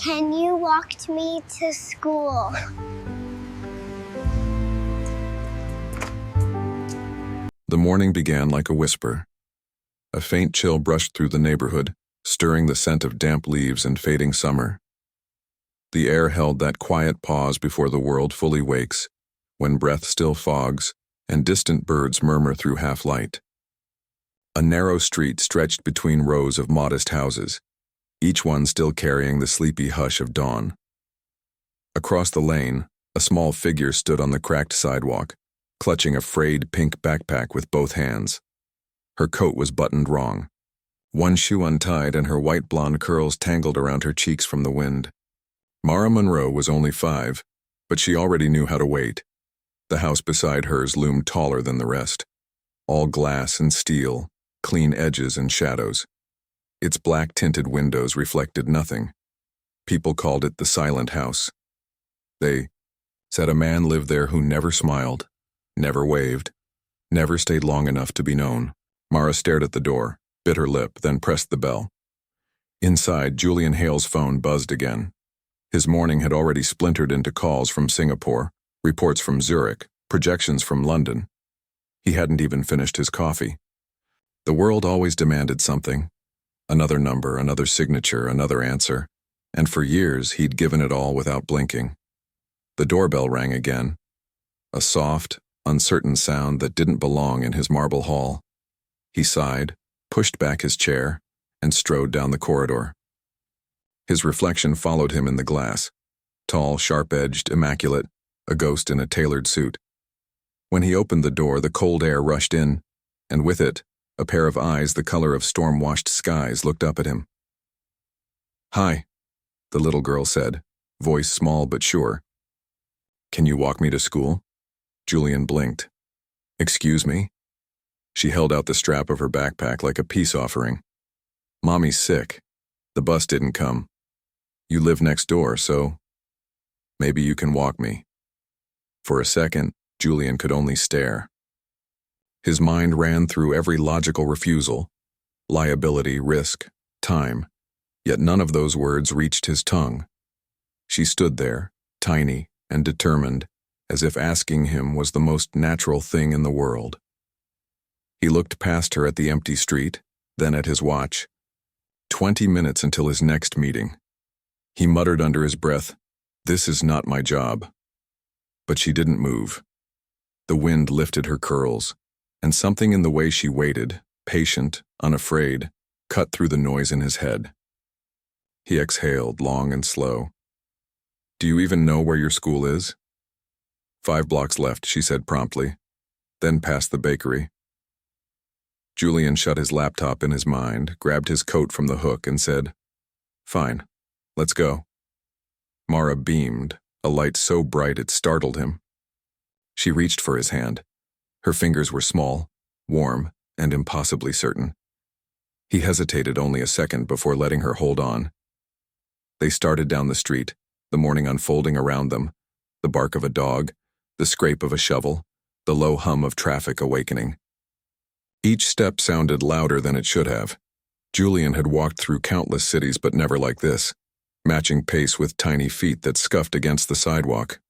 Can you walk me to school? The morning began like a whisper. A faint chill brushed through the neighborhood, stirring the scent of damp leaves and fading summer. The air held that quiet pause before the world fully wakes, when breath still fogs and distant birds murmur through half-light. A narrow street stretched between rows of modest houses, each one still carrying the sleepy hush of dawn. Across the lane, a small figure stood on the cracked sidewalk, clutching a frayed pink backpack with both hands. Her coat was buttoned wrong, one shoe untied and her white blonde curls tangled around her cheeks from the wind. Mara Monroe was only 5, but she already knew how to wait. The house beside hers loomed taller than the rest, all glass and steel, clean edges and shadows. Its black-tinted windows reflected nothing. People called it the silent house. They said a man lived there who never smiled, never waved, never stayed long enough to be known. Mara stared at the door, bit her lip, then pressed the bell. Inside, Julian Hale's phone buzzed again. His morning had already splintered into calls from Singapore, reports from Zurich, projections from London. He hadn't even finished his coffee. The world always demanded something. Another number, another signature, another answer. And for years, he'd given it all without blinking. The doorbell rang again. A soft, uncertain sound that didn't belong in his marble hall. He sighed, pushed back his chair, and strode down the corridor. His reflection followed him in the glass. Tall, sharp-edged, immaculate, a ghost in a tailored suit. When he opened the door, the cold air rushed in, and with it, a pair of eyes the color of storm-washed skies looked up at him. "Hi," the little girl said, voice small but sure. "Can you walk me to school?" Julian blinked. "Excuse me?" She held out the strap of her backpack like a peace offering. "Mommy's sick. The bus didn't come. You live next door, so maybe you can walk me." For a second, Julian could only stare. His mind ran through every logical refusal, liability, risk, time, yet none of those words reached his tongue. She stood there, tiny and determined, as if asking him was the most natural thing in the world. He looked past her at the empty street, then at his watch. 20 minutes until his next meeting. He muttered under his breath, "This is not my job." But she didn't move. The wind lifted her curls, and something in the way she waited, patient, unafraid, cut through the noise in his head. He exhaled, long and slow. "Do you even know where your school is?" 5 blocks left, she said promptly, then past the bakery. Julian shut his laptop in his mind, grabbed his coat from the hook, and said, "Fine, let's go." Mara beamed, a light so bright it startled him. She reached for his hand. Her fingers were small, warm, and impossibly certain. He hesitated only a second before letting her hold on. They started down the street, the morning unfolding around them, the bark of a dog, the scrape of a shovel, the low hum of traffic awakening. Each step sounded louder than it should have. Julian had walked through countless cities, but never like this, matching pace with tiny feet that scuffed against the sidewalk.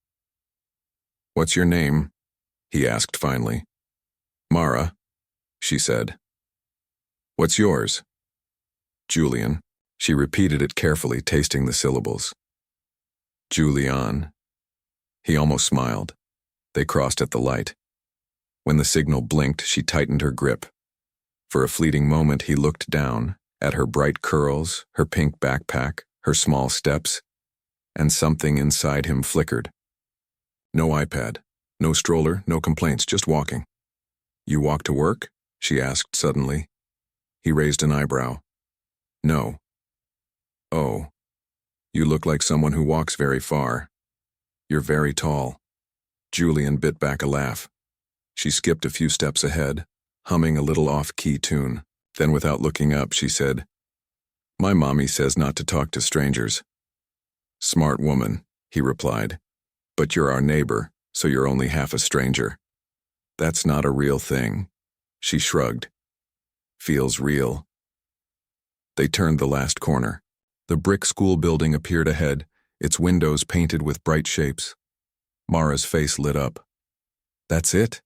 "What's your name?" he asked finally. "Mara," she said. "What's yours?" "Julian." She repeated it carefully, tasting the syllables. "Julian." He almost smiled. They crossed at the light. When the signal blinked, she tightened her grip. For a fleeting moment, he looked down at her bright curls, her pink backpack, her small steps, and something inside him flickered. No iPad, no stroller, no complaints, just walking. "You walk to work?" she asked suddenly. He raised an eyebrow. "No." "Oh, you look like someone who walks very far. You're very tall." Julian bit back a laugh. She skipped a few steps ahead, humming a little off-key tune. Then without looking up, she said, "My mommy says not to talk to strangers." "Smart woman," he replied. "But you're our neighbor, so you're only half a stranger." "That's not a real thing." She shrugged. "Feels real." They turned the last corner. The brick school building appeared ahead, its windows painted with bright shapes. Mara's face lit up. That's it?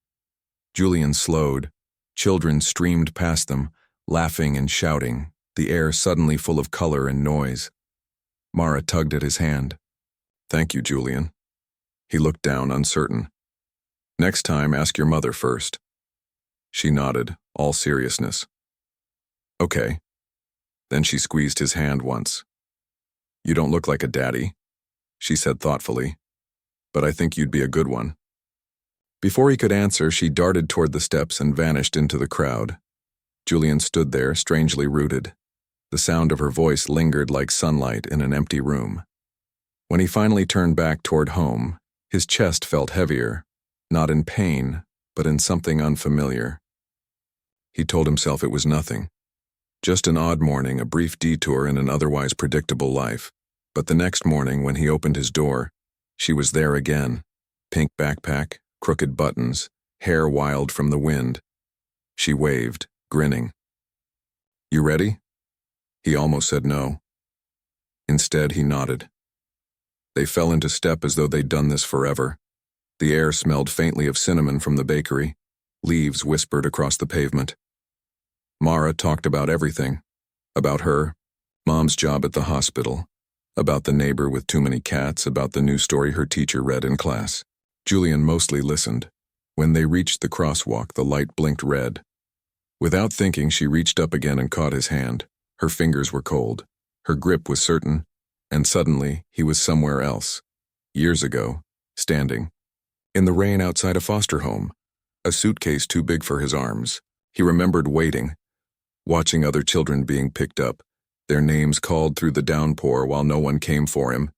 Julian slowed. Children streamed past them, laughing and shouting, the air suddenly full of color and noise. Mara tugged at his hand. Thank you, Julian. He looked down, uncertain. Next time, ask your mother first. She nodded, all seriousness. Okay. Then she squeezed his hand once. You don't look like a daddy, she said thoughtfully, but I think you'd be a good one. Before he could answer, she darted toward the steps and vanished into the crowd. Julian stood there, strangely rooted. The sound of her voice lingered like sunlight in an empty room. When he finally turned back toward home, his chest felt heavier, not in pain, but in something unfamiliar. He told himself it was nothing. Just an odd morning, a brief detour in an otherwise predictable life. But the next morning, when he opened his door, she was there again. Pink backpack, crooked buttons, hair wild from the wind. She waved, grinning. You ready? He almost said no. Instead, he nodded. They fell into step as though they'd done this forever. The air smelled faintly of cinnamon from the bakery. Leaves whispered across the pavement. Mara talked about everything. About her, Mom's job at the hospital, about the neighbor with too many cats, about the new story her teacher read in class. Julian mostly listened. When they reached the crosswalk, the light blinked red. Without thinking, she reached up again and caught his hand. Her fingers were cold. Her grip was certain, and suddenly he was somewhere else. Years ago, standing. In the rain outside a foster home, a suitcase too big for his arms. He remembered waiting, watching other children being picked up, their names called through the downpour while no one came for him.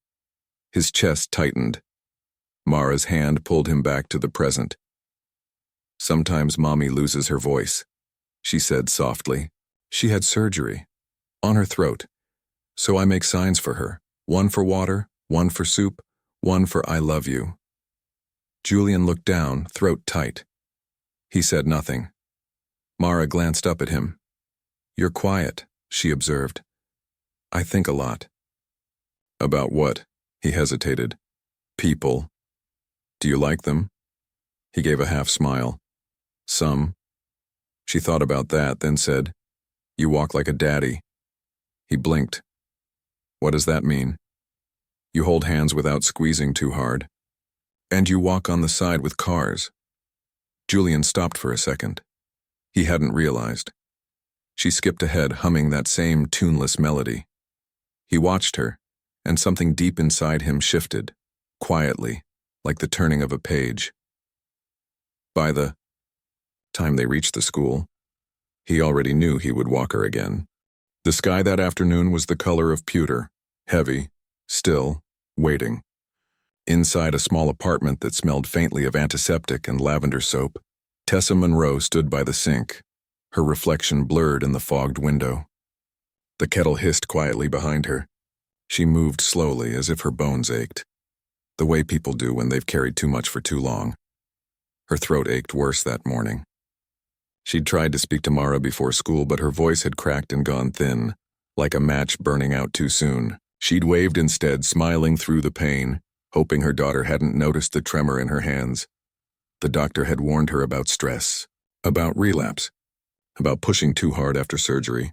His chest tightened. Mara's hand pulled him back to the present. Sometimes Mommy loses her voice, she said softly. She had surgery. On her throat. So I make signs for her. One for water, one for soup, one for I love you. Julian looked down, throat tight. He said nothing. Mara glanced up at him. You're quiet, she observed. I think a lot. About what? He hesitated. People. Do you like them? He gave a half smile. Some. She thought about that, then said, You walk like a daddy. He blinked. What does that mean? You hold hands without squeezing too hard. And you walk on the side with cars. Julian stopped for a second. He hadn't realized. She skipped ahead, humming that same tuneless melody. He watched her, and something deep inside him shifted, quietly, like the turning of a page. By the time they reached the school, he already knew he would walk her again. The sky that afternoon was the color of pewter, heavy, still, waiting. Inside a small apartment that smelled faintly of antiseptic and lavender soap, Tessa Monroe stood by the sink, her reflection blurred in the fogged window. The kettle hissed quietly behind her. She moved slowly as if her bones ached, the way people do when they've carried too much for too long. Her throat ached worse that morning. She'd tried to speak to Mara before school, but her voice had cracked and gone thin, like a match burning out too soon. She'd waved instead, smiling through the pain, hoping her daughter hadn't noticed the tremor in her hands. The doctor had warned her about stress, about relapse, about pushing too hard after surgery.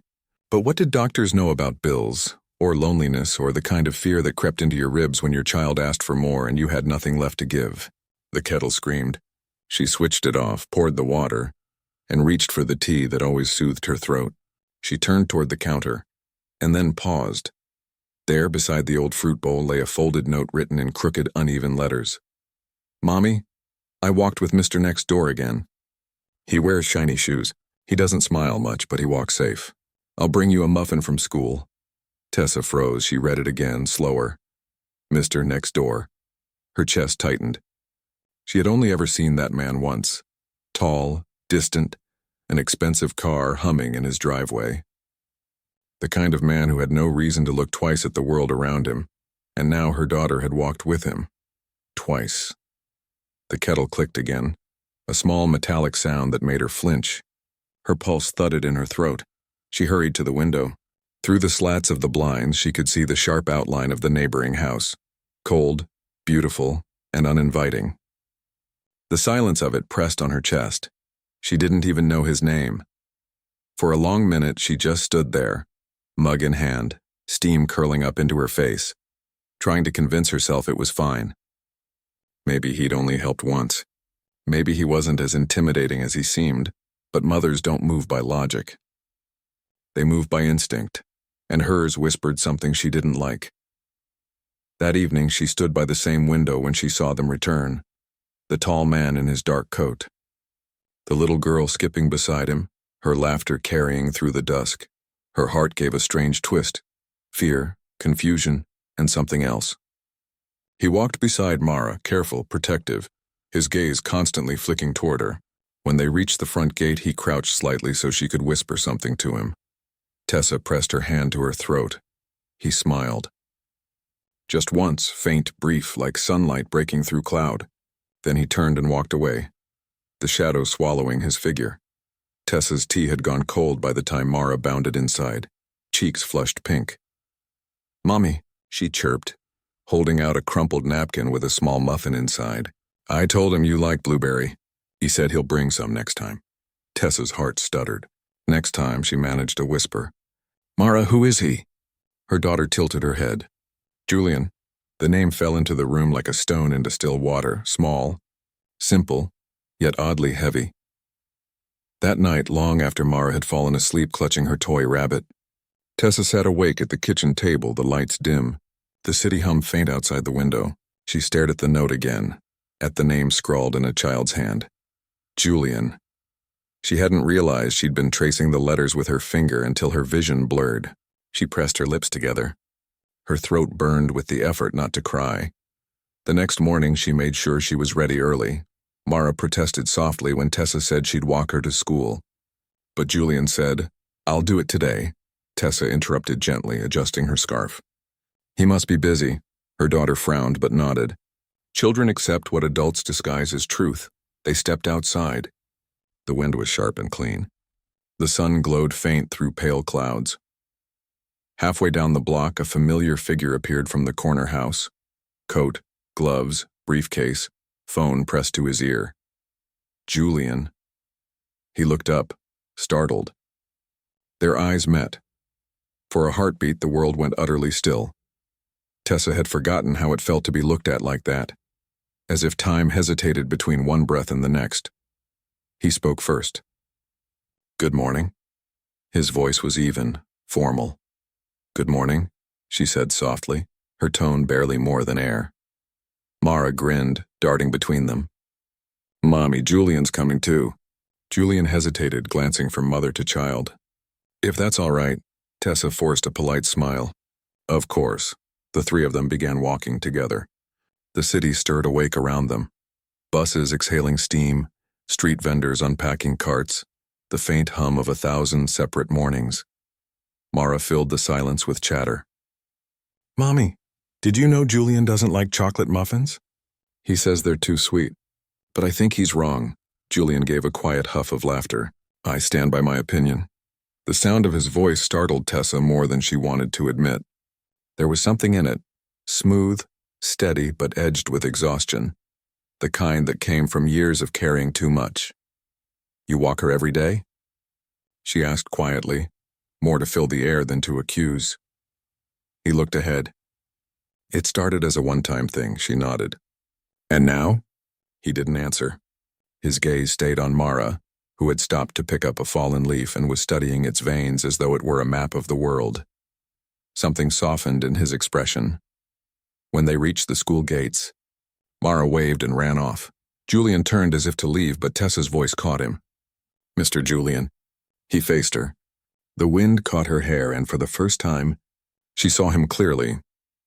But what did doctors know about bills, or loneliness, or the kind of fear that crept into your ribs when your child asked for more and you had nothing left to give? The kettle screamed. She switched it off, poured the water, and reached for the tea that always soothed her throat. She turned toward the counter, and then paused. There, beside the old fruit bowl, lay a folded note written in crooked, uneven letters. Mommy, I walked with Mr. Next Door again. He wears shiny shoes. He doesn't smile much, but he walks safe. I'll bring you a muffin from school. Tessa froze. She read it again, slower. Mr. Next Door. Her chest tightened. She had only ever seen that man once. Tall, distant, an expensive car humming in his driveway. The kind of man who had no reason to look twice at the world around him, and now her daughter had walked with him. Twice. The kettle clicked again, a small metallic sound that made her flinch. Her pulse thudded in her throat. She hurried to the window. Through the slats of the blinds, she could see the sharp outline of the neighboring house, cold, beautiful, and uninviting. The silence of it pressed on her chest. She didn't even know his name. For a long minute, she just stood there, mug in hand, steam curling up into her face, trying to convince herself it was fine. Maybe he'd only helped once. Maybe he wasn't as intimidating as he seemed, but mothers don't move by logic. They move by instinct, and hers whispered something she didn't like. That evening, she stood by the same window when she saw them return, the tall man in his dark coat. The little girl skipping beside him, her laughter carrying through the dusk. Her heart gave a strange twist, fear, confusion, and something else. He walked beside Mara, careful, protective, his gaze constantly flicking toward her. When they reached the front gate, he crouched slightly so she could whisper something to him. Tessa pressed her hand to her throat. He smiled. Just once, faint, brief, like sunlight breaking through cloud. Then he turned and walked away, the shadow swallowing his figure. Tessa's tea had gone cold by the time Mara bounded inside, cheeks flushed pink. "Mommy," she chirped, holding out a crumpled napkin with a small muffin inside. "I told him you like blueberry. He said he'll bring some next time." Tessa's heart stuttered. Next time, she managed to whisper, "Mara, who is he?" Her daughter tilted her head. "Julian." The name fell into the room like a stone into still water, small, simple, yet oddly heavy. That night, long after Mara had fallen asleep clutching her toy rabbit, Tessa sat awake at the kitchen table, the lights dim, the city hum faint outside the window. She stared at the note again, at the name scrawled in a child's hand. Julian. She hadn't realized she'd been tracing the letters with her finger until her vision blurred. She pressed her lips together. Her throat burned with the effort not to cry. The next morning, she made sure she was ready early. Mara protested softly when Tessa said she'd walk her to school. But Julian said, "I'll do it today." Tessa interrupted gently, adjusting her scarf. "He must be busy." Her daughter frowned but nodded. Children accept what adults disguise as truth. They stepped outside. The wind was sharp and clean. The sun glowed faint through pale clouds. Halfway down the block, a familiar figure appeared from the corner house. Coat, gloves, briefcase, phone pressed to his ear. Julian. He looked up, startled. Their eyes met. For a heartbeat, the world went utterly still. Tessa had forgotten how it felt to be looked at like that, as if time hesitated between one breath and the next. He spoke first. "Good morning." His voice was even, formal. "Good morning," she said softly, her tone barely more than air. Mara grinned, darting between them. "Mommy, Julian's coming too." Julian hesitated, glancing from mother to child. "If that's all right," Tessa forced a polite smile. "Of course." The three of them began walking together. The city stirred awake around them. Buses exhaling steam, street vendors unpacking carts, the faint hum of 1,000 separate mornings. Mara filled the silence with chatter. "Mommy, did you know Julian doesn't like chocolate muffins?" "He says they're too sweet. But I think he's wrong." Julian gave a quiet huff of laughter. "I stand by my opinion." The sound of his voice startled Tessa more than she wanted to admit. There was something in it, smooth, steady, but edged with exhaustion, the kind that came from years of carrying too much. "You walk her every day?" she asked quietly, more to fill the air than to accuse. He looked ahead. "It started as a one-time thing," she nodded. "And now?" He didn't answer. His gaze stayed on Mara, who had stopped to pick up a fallen leaf and was studying its veins as though it were a map of the world. Something softened in his expression. When they reached the school gates, Mara waved and ran off. Julian turned as if to leave, but Tessa's voice caught him. "Mr. Julian." He faced her. The wind caught her hair, and for the first time, she saw him clearly.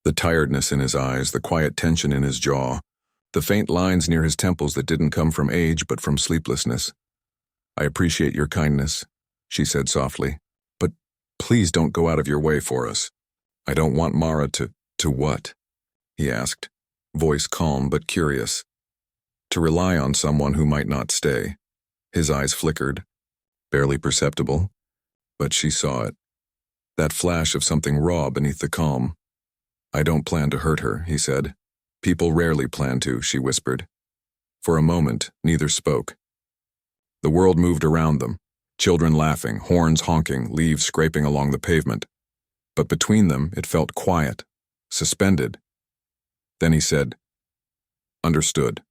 The tiredness in his eyes, the quiet tension in his jaw, the faint lines near his temples that didn't come from age but from sleeplessness. "I appreciate your kindness," she said softly, "but please don't go out of your way for us." "I don't want Mara to what?" he asked, voice calm but curious. "To rely on someone who might not stay." His eyes flickered, barely perceptible, but she saw it. that flash of something raw beneath the calm. "I don't plan to hurt her," he said. "People rarely plan to," she whispered. For a moment, neither spoke. The world moved around them, children laughing, horns honking, leaves scraping along the pavement. But between them, it felt quiet, suspended. Then he said, "Understood."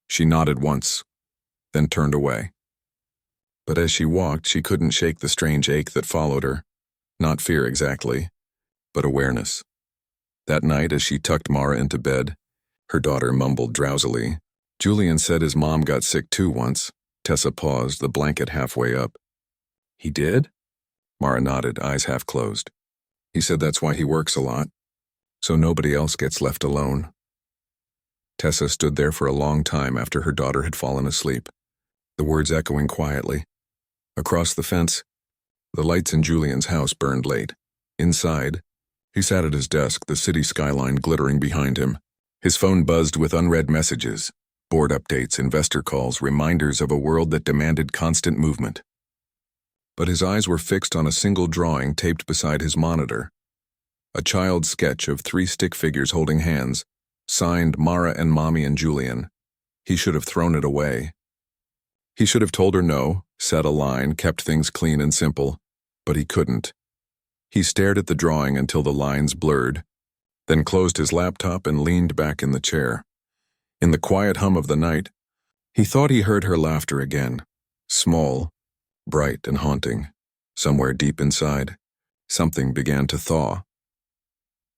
She nodded once, then turned away. But as she walked, she couldn't shake the strange ache that followed her. Not fear exactly, but awareness. That night, as she tucked Mara into bed, her daughter mumbled drowsily. "Julian said his mom got sick too once." Tessa paused, the blanket halfway up. "He did?" Mara nodded, eyes half closed. "He said that's why he works a lot, so nobody else gets left alone." Tessa stood there for a long time after her daughter had fallen asleep, the words echoing quietly. Across the fence, the lights in Julian's house burned late. Inside, he sat at his desk, the city skyline glittering behind him. His phone buzzed with unread messages, board updates, investor calls, reminders of a world that demanded constant movement. But his eyes were fixed on a single drawing taped beside his monitor. A child's sketch of 3 stick figures holding hands, signed Mara and Mommy and Julian. He should have thrown it away. He should have told her no, set a line, kept things clean and simple, but he couldn't. He stared at the drawing until the lines blurred, then closed his laptop and leaned back in the chair. In the quiet hum of the night, he thought he heard her laughter again, small, bright and haunting. Somewhere deep inside, something began to thaw.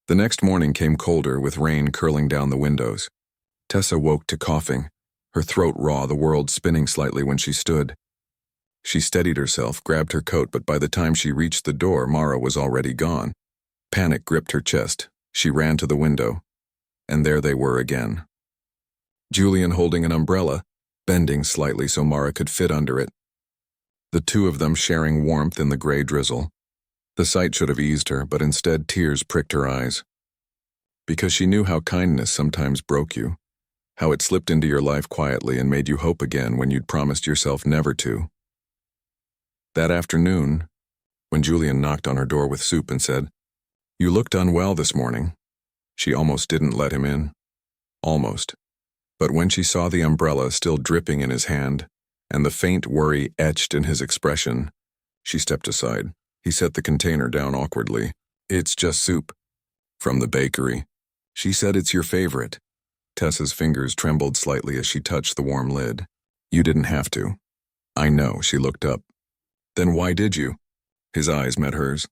The next morning came colder, with rain curling down the windows. Tessa woke to coughing, her throat raw, the world spinning slightly when she stood. She steadied herself, grabbed her coat, but by the time she reached the door, Mara was already gone. Panic gripped her chest. She ran to the window, and there they were again. Julian holding an umbrella, bending slightly so Mara could fit under it. The two of them sharing warmth in the gray drizzle. The sight should have eased her, but instead tears pricked her eyes. Because she knew how kindness sometimes broke you, how it slipped into your life quietly and made you hope again when you'd promised yourself never to. That afternoon, when Julian knocked on her door with soup and said, "You looked unwell this morning," she almost didn't let him in. Almost. But when she saw the umbrella still dripping in his hand, and the faint worry etched in his expression, she stepped aside. He set the container down awkwardly. "It's just soup. From the bakery. She said it's your favorite." Tessa's fingers trembled slightly as she touched the warm lid. "You didn't have to." "I know," she looked up. "Then why did you?" His eyes met hers.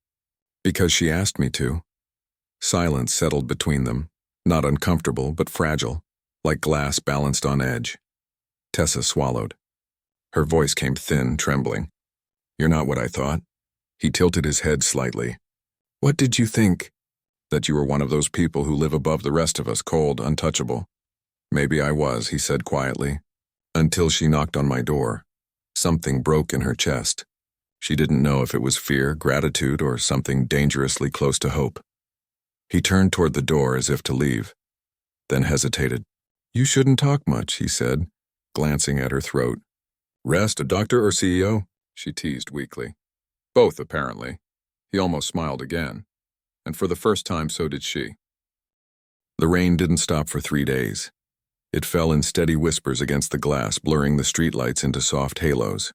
"Because she asked me to." Silence settled between them, not uncomfortable but fragile, like glass balanced on edge. Tessa swallowed. Her voice came thin, trembling. "You're not what I thought." He tilted his head slightly. "What did you think?" "That you were one of those people who live above the rest of us, cold, untouchable." "Maybe I was," he said quietly, until she knocked on my door. Something broke in her chest. She didn't know if it was fear, gratitude, or something dangerously close to hope. He turned toward the door as if to leave, then hesitated. "You shouldn't talk much," he said, glancing at her throat. "Rest, a doctor or CEO?" she teased weakly. "Both, apparently." He almost smiled again, and for the first time so did she. The rain didn't stop for 3 days. It fell in steady whispers against the glass, blurring the streetlights into soft halos.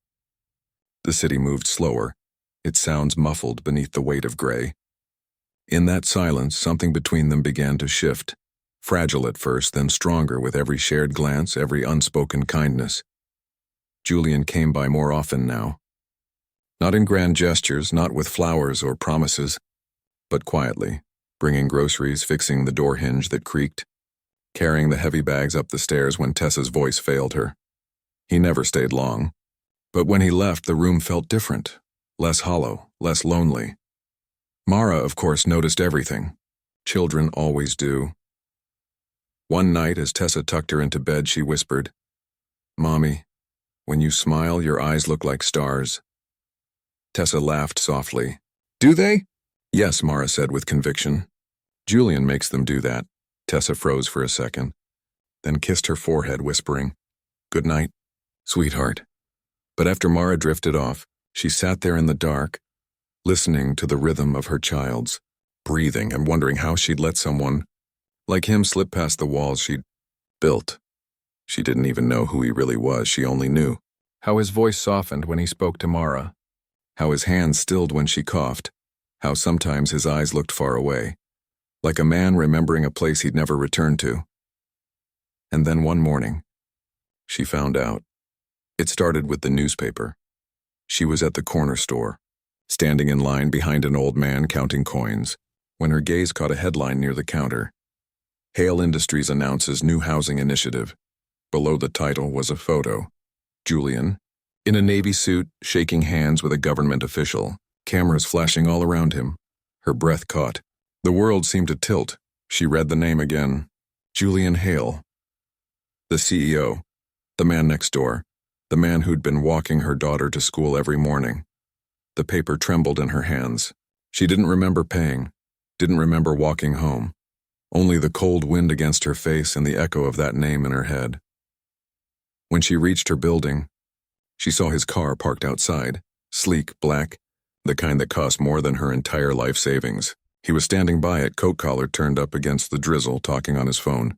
The city moved slower, its sounds muffled beneath the weight of gray. In that silence, something between them began to shift, fragile at first, then stronger with every shared glance, every unspoken kindness. Julian came by more often now. Not in grand gestures, not with flowers or promises, but quietly, bringing groceries, fixing the door hinge that creaked, carrying the heavy bags up the stairs when Tessa's voice failed her. He never stayed long, but when he left, the room felt different, less hollow, less lonely. Mara, of course, noticed everything. Children always do. One night, as Tessa tucked her into bed, she whispered, "Mommy, when you smile, your eyes look like stars." Tessa laughed softly. "Do they?" "Yes," Mara said with conviction. "Julian makes them do that." Tessa froze for a second, then kissed her forehead, whispering, "Good night, sweetheart." But after Mara drifted off, she sat there in the dark, listening to the rhythm of her child's breathing and wondering how she'd let someone like him slip past the walls she'd built. She didn't even know who he really was. She only knew how his voice softened when he spoke to Mara, how his hands stilled when she coughed, how sometimes his eyes looked far away, like a man remembering a place he'd never returned to. And then one morning, she found out. It started with the newspaper. She was at the corner store, standing in line behind an old man counting coins, when her gaze caught a headline near the counter. Hale Industries announces new housing initiative. Below the title was a photo. Julian, in a navy suit, shaking hands with a government official, cameras flashing all around him. Her breath caught. The world seemed to tilt. She read the name again. Julian Hale. The CEO. The man next door. The man who'd been walking her daughter to school every morning. The paper trembled in her hands. She didn't remember paying. Didn't remember walking home. Only the cold wind against her face and the echo of that name in her head. When she reached her building, she saw his car parked outside, sleek, black, the kind that cost more than her entire life savings. He was standing by it, coat collar turned up against the drizzle, talking on his phone.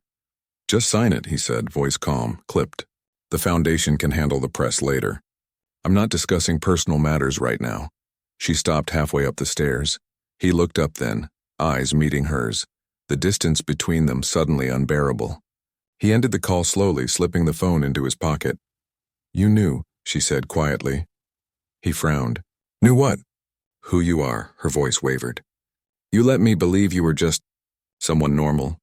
"Just sign it," he said, voice calm, clipped. "The foundation can handle the press later. I'm not discussing personal matters right now." She stopped halfway up the stairs. He looked up then, eyes meeting hers, the distance between them suddenly unbearable. He ended the call slowly, slipping the phone into his pocket. "You knew," she said quietly. He frowned. "Knew what?" "Who you are," her voice wavered. "You let me believe you were just someone normal."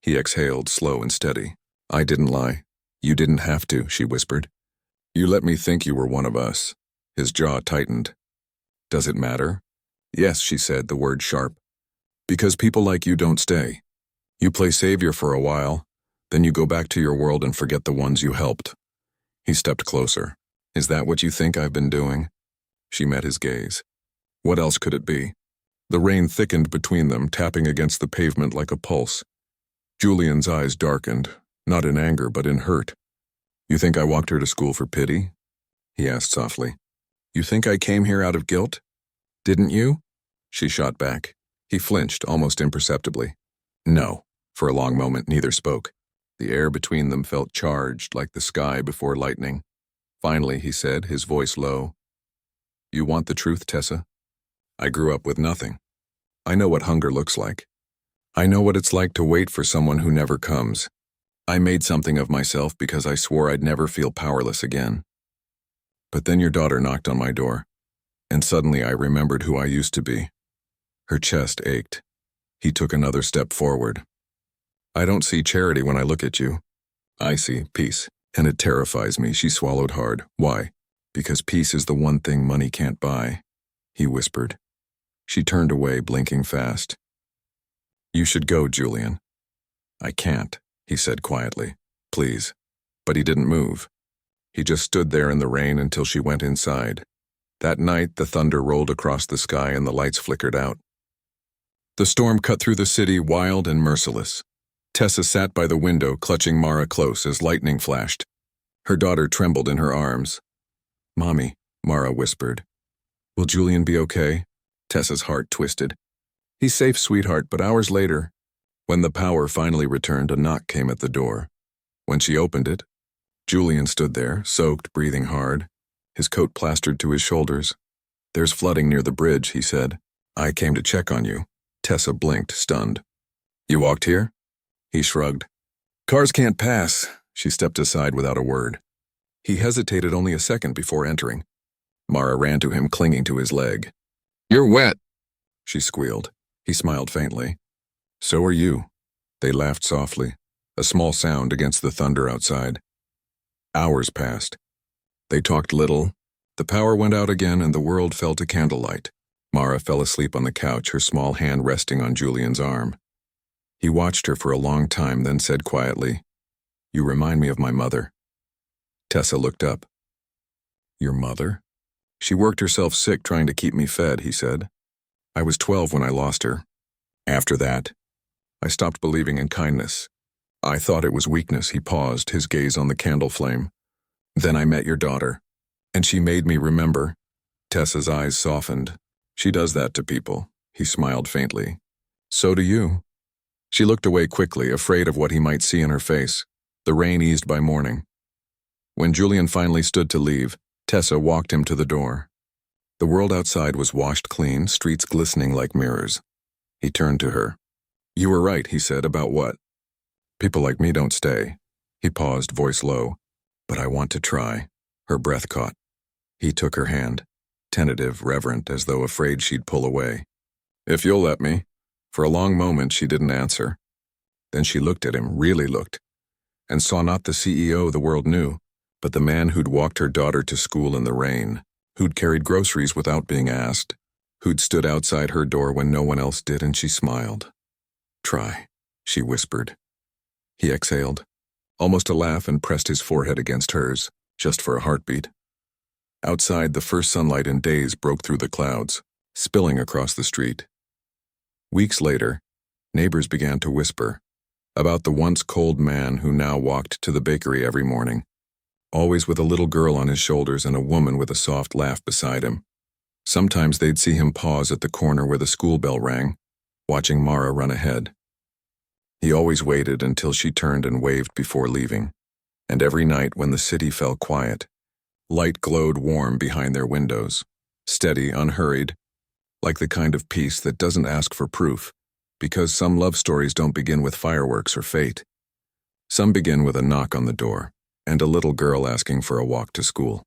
He exhaled, slow and steady. "I didn't lie. You didn't have to," she whispered. "You let me think you were one of us." His jaw tightened. "Does it matter?" "Yes," she said, the word sharp. "Because people like you don't stay. You play savior for a while, then you go back to your world and forget the ones you helped." He stepped closer. "Is that what you think I've been doing?" She met his gaze. What else could it be? The rain thickened between them, tapping against the pavement like a pulse. Julian's eyes darkened, not in anger but in hurt. "You think I walked her to school for pity?" he asked softly. "You think I came here out of guilt? Didn't you?" She shot back. He flinched, almost imperceptibly. "No." For a long moment, neither spoke. The air between them felt charged, like the sky before lightning. Finally, he said, his voice low, "You want the truth, Tessa? I grew up with nothing. I know what hunger looks like. I know what it's like to wait for someone who never comes. I made something of myself because I swore I'd never feel powerless again. But then your daughter knocked on my door, and suddenly I remembered who I used to be." Her chest ached. He took another step forward. "I don't see charity when I look at you. I see peace, and it terrifies me." She swallowed hard. "Why?" "Because peace is the one thing money can't buy," he whispered. She turned away, blinking fast. "You should go, Julian." "I can't," he said quietly. "Please." But he didn't move. He just stood there in the rain until she went inside. That night, the thunder rolled across the sky and the lights flickered out. The storm cut through the city, wild and merciless. Tessa sat by the window, clutching Mara close as lightning flashed. Her daughter trembled in her arms. "Mommy," Mara whispered. "Will Julian be okay?" Tessa's heart twisted. "He's safe, sweetheart," but hours later, when the power finally returned, a knock came at the door. When she opened it, Julian stood there, soaked, breathing hard, his coat plastered to his shoulders. "There's flooding near the bridge," he said. "I came to check on you." Tessa blinked, stunned. "You walked here?" He shrugged. "Cars can't pass." She stepped aside without a word. He hesitated only a second before entering. Mara ran to him, clinging to his leg. "You're wet," she squealed. He smiled faintly. "So are you." They laughed softly, a small sound against the thunder outside. Hours passed. They talked little. The power went out again and the world fell to candlelight. Mara fell asleep on the couch, her small hand resting on Julian's arm. He watched her for a long time, then said quietly, "You remind me of my mother." Tessa looked up. "Your mother?" "She worked herself sick trying to keep me fed," he said. "I was 12 when I lost her. After that, I stopped believing in kindness. I thought it was weakness." He paused, his gaze on the candle flame. "Then I met your daughter, and she made me remember." Tessa's eyes softened. She does that to people. He smiled faintly. So do you. She looked away quickly, afraid of what he might see in her face. The rain eased by morning. When Julian finally stood to leave, Tessa walked him to the door. The world outside was washed clean, streets glistening like mirrors. He turned to her. You were right, he said, about what? People like me don't stay. He paused, voice low. But I want to try. Her breath caught. He took her hand, tentative, reverent, as though afraid she'd pull away. If you'll let me. For a long moment she didn't answer. Then she looked at him, really looked, and saw not the CEO the world knew, but the man who'd walked her daughter to school in the rain, who'd carried groceries without being asked, who'd stood outside her door when no one else did, and she smiled. Try, she whispered. He exhaled, almost a laugh, and pressed his forehead against hers, just for a heartbeat. Outside, the first sunlight in days broke through the clouds, spilling across the street. Weeks later, neighbors began to whisper about the once cold man who now walked to the bakery every morning, always with a little girl on his shoulders and a woman with a soft laugh beside him. Sometimes they'd see him pause at the corner where the school bell rang, watching Mara run ahead. He always waited until she turned and waved before leaving, and every night when the city fell quiet, light glowed warm behind their windows, steady, unhurried, like the kind of peace that doesn't ask for proof, because some love stories don't begin with fireworks or fate. Some begin with a knock on the door and a little girl asking for a walk to school.